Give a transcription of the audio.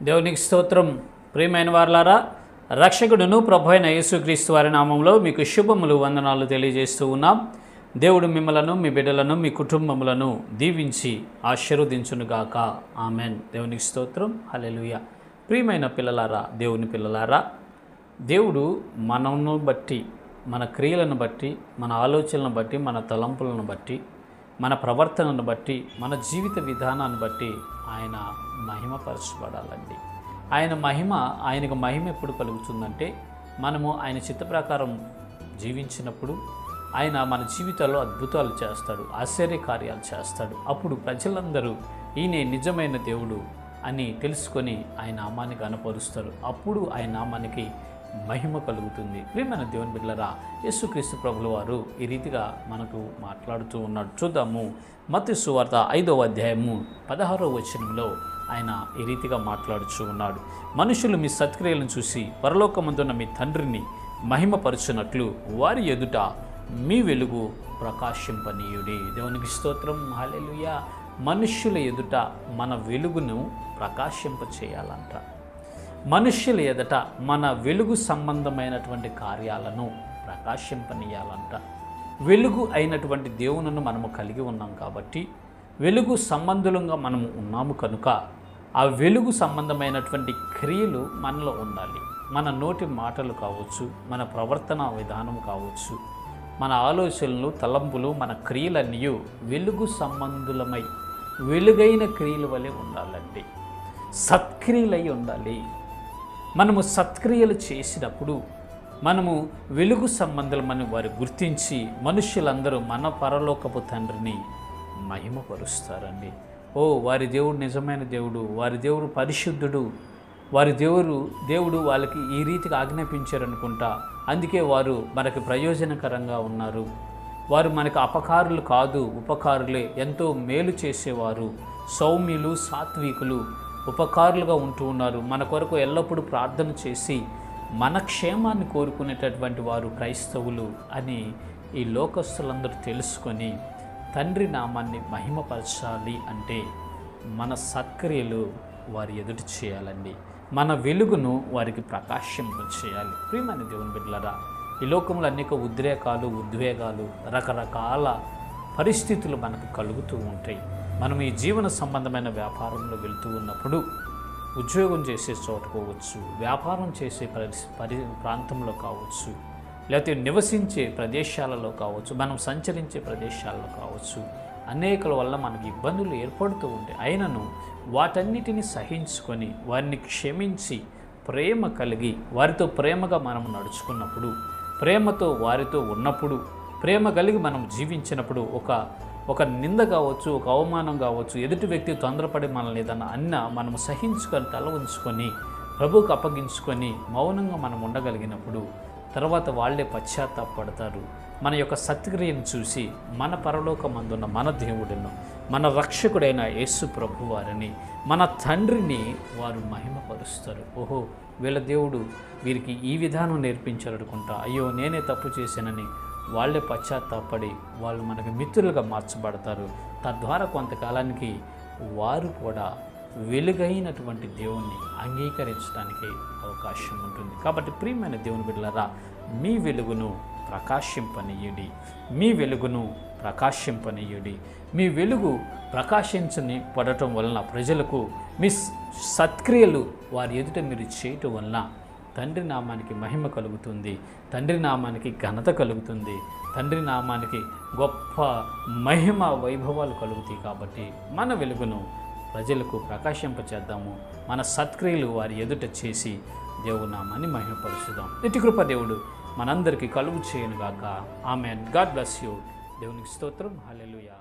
దేవునికి స్తోత్రం. ప్రియమైన వారలారా, రక్షకుడును ప్రభు అయిన యేసుక్రీస్తు వారి నామంలో మీకు శుభములు, వందనాలు తెలియజేస్తూ ఉన్నాం. దేవుడు మిమ్మలను, మీ బిడ్డలను, మీ కుటుంబములను దీవించి ఆశీర్వదించునుగాక. ఆమెన్. దేవునికి స్తోత్రం. హల్లెలూయా. ప్రియమైన పిల్లలారా, దేవుని పిల్లలారా, దేవుడు మనను బట్టి, మన క్రియలను బట్టి, మన ఆలోచనలను బట్టి, మన తలంపులను బట్టి, మన ప్రవర్తనను బట్టి, మన జీవిత విధానాన్ని బట్టి ఆయన మహిమపరచబడాలండి. ఆయనకు మహిమ ఎప్పుడు కలుగుతుందంటే, మనము ఆయన చిత్త ప్రకారం జీవించినప్పుడు ఆయన మన జీవితాల్లో అద్భుతాలు చేస్తాడు, ఆశ్చర్యకార్యాలు చేస్తాడు. అప్పుడు ప్రజలందరూ ఈయనే నిజమైన దేవుడు అని తెలుసుకొని ఆయన నామాన్ని కనపరుస్తారు. అప్పుడు ఆయన నామానికి మహిమ కలుగుతుంది. ప్రియమైన దేవుని బిడ్డలారా, యేసుక్రీస్తు ప్రభుల వారు ఈ రీతిగా మనకు మాట్లాడుతూ ఉన్నాడు. చూద్దాము. మత్తయి సువార్త 5వ అధ్యాయము 16వ వచనంలో ఆయన ఈ రీతిగా మాట్లాడుతూ ఉన్నాడు. మనుషులు మీ సత్క్రియలను చూసి పరలోకమందున్న మీ తండ్రిని మహిమపరచునట్లు వారి ఎదుట మీ వెలుగు ప్రకాశింపనీయుడి. దేవునికి స్తోత్రం. హల్లెలూయా. మనుష్యుల ఎదుట మన వెలుగును ప్రకాశింప చేయాలంట. మనుష్యుల ఎదుట మన వెలుగు సంబంధమైనటువంటి కార్యాలను ప్రకాశింపనీయాలంట. వెలుగు అయినటువంటి దేవునిని మనము కలిగి ఉన్నాం కాబట్టి, వెలుగు సంబంధులంగా మనము ఉన్నాము కనుక ఆ వెలుగు సంబంధమైనటువంటి క్రియలు మనలో ఉండాలి. మన నోటి మాటలు కావచ్చు, మన ప్రవర్తన విధానం కావచ్చు, మన ఆలోచనలు, తలంపులు, మన క్రియలన్నీ వెలుగు సంబంధులమై వెలుగైన క్రియల వలె ఉండాలండి. సత్క్రియలై ఉండాలి. మనము సత్క్రియలు చేసినప్పుడు మనము వెలుగు సంబంధులమని వారు గుర్తించి మనుష్యులందరూ మన పరలోకపు తండ్రిని మహిమపరుస్తారండి. వారి దేవుడు నిజమైన దేవుడు, వారి దేవుడు పరిశుద్ధుడు, వారి దేవుడు వాళ్ళకి ఈ రీతిగా ఆజ్ఞాపించారనుకుంటా, అందుకే వారు మనకి ప్రయోజనకరంగా ఉన్నారు. వారు మనకు అపకారులు కాదు, ఉపకారులే, ఎంతో మేలు చేసేవారు, సౌమ్యులు, సాత్వికులు, ఉపకారులుగా ఉంటూ ఉన్నారు. మన కొరకు ఎల్లప్పుడూ ప్రార్థన చేసి మన క్షేమాన్ని కోరుకునేటటువంటి వారు క్రైస్తవులు అని ఈ లోకస్తులందరూ తెలుసుకొని తండ్రి నామాన్ని మహిమపరచాలి అంటే మన సత్క్రియలు వారి ఎదుట చేయాలండి. మన వెలుగును వారికి ప్రకాశింప చేయాలి. ప్రియమైన దేవుని బిడ్డలారా, ఈ లోకంలో అనేక ఉద్వేగాలు, రకరకాల పరిస్థితులు మనకు కలుగుతూ ఉంటాయి. మనం ఈ జీవన సంబంధమైన వ్యాపారంలో వెళ్తూ ఉన్నప్పుడు, ఉద్యోగం చేసే చోట కావచ్చు, వ్యాపారం చేసే ప్రాంతంలో కావచ్చు, లేకపోతే నివసించే ప్రదేశాలలో కావచ్చు, మనం సంచరించే ప్రదేశాల్లో కావచ్చు, అనేకల వల్ల మనకి ఇబ్బందులు ఏర్పడుతూ ఉంటాయి. అయినను వాటన్నిటిని సహించుకొని, వారిని క్షమించి, ప్రేమ కలిగి వారితో ప్రేమగా మనం నడుచుకున్నప్పుడు, ప్రేమతో వారితో ఉన్నప్పుడు, ప్రేమ కలిగి మనం జీవించినప్పుడు ఒక నింద కావచ్చు, ఒక అవమానం కావచ్చు, ఎదుటి వ్యక్తి తొందరపడి మనల్ని ఏదన్నా మనం సహించుకొని తల ఉంచుకొని ప్రభువుకు అప్పగించుకొని మౌనంగా మనం ఉండగలిగినప్పుడు తర్వాత వాళ్ళే పశ్చాత్తాపడతారు. మన యొక్క సత్క్రియను చూసి మన పరలోకమందున్న మన దేవుడును, మన రక్షకుడైన యేసు ప్రభు వారిని, మన తండ్రిని వారు మహిమపరుస్తారు. వీళ్ళ దేవుడు వీరికి ఈ విధానం నేర్పించారనుకుంటా, అయ్యో నేనే తప్పు చేశానని వాళ్ళే పశ్చాత్తాపడి వాళ్ళు మనకి మిత్రులుగా మార్చబడతారు. తద్వారా కొంతకాలానికి వారు కూడా వెలుగైనటువంటి దేవుణ్ణి అంగీకరించడానికి అవకాశం ఉంటుంది. కాబట్టి ప్రియమైన దేవుని బిడ్డలారా, మీ వెలుగును ప్రకాశింపనీయుడి. మీ వెలుగును ప్రకాశింపనీయుడి. మీ వెలుగు ప్రకాశించని పడటం వలన ప్రజలకు మీ సత్క్రియలు వారి ఎదుట మీరు చేయటం వలన తండ్రి నామానికి మహిమ కలుగుతుంది, తండ్రి నామానికి ఘనత కలుగుతుంది, తండ్రి నామానికి గొప్ప మహిమ వైభవాలు కలుగుతాయి. కాబట్టి మన వెలుగును ప్రజలకు ప్రకాశింపచేద్దాము. మన సత్క్రియలు వారి ఎదుట చేసి దేవుని నామాన్ని మహిమపరుచుదాం. ఇటు కృప దేవుడు మనందరికీ కలుగు చేయనుగాక. ఆమెన్. God bless you. దేవునికి స్తోత్రం. హల్లెలూయా.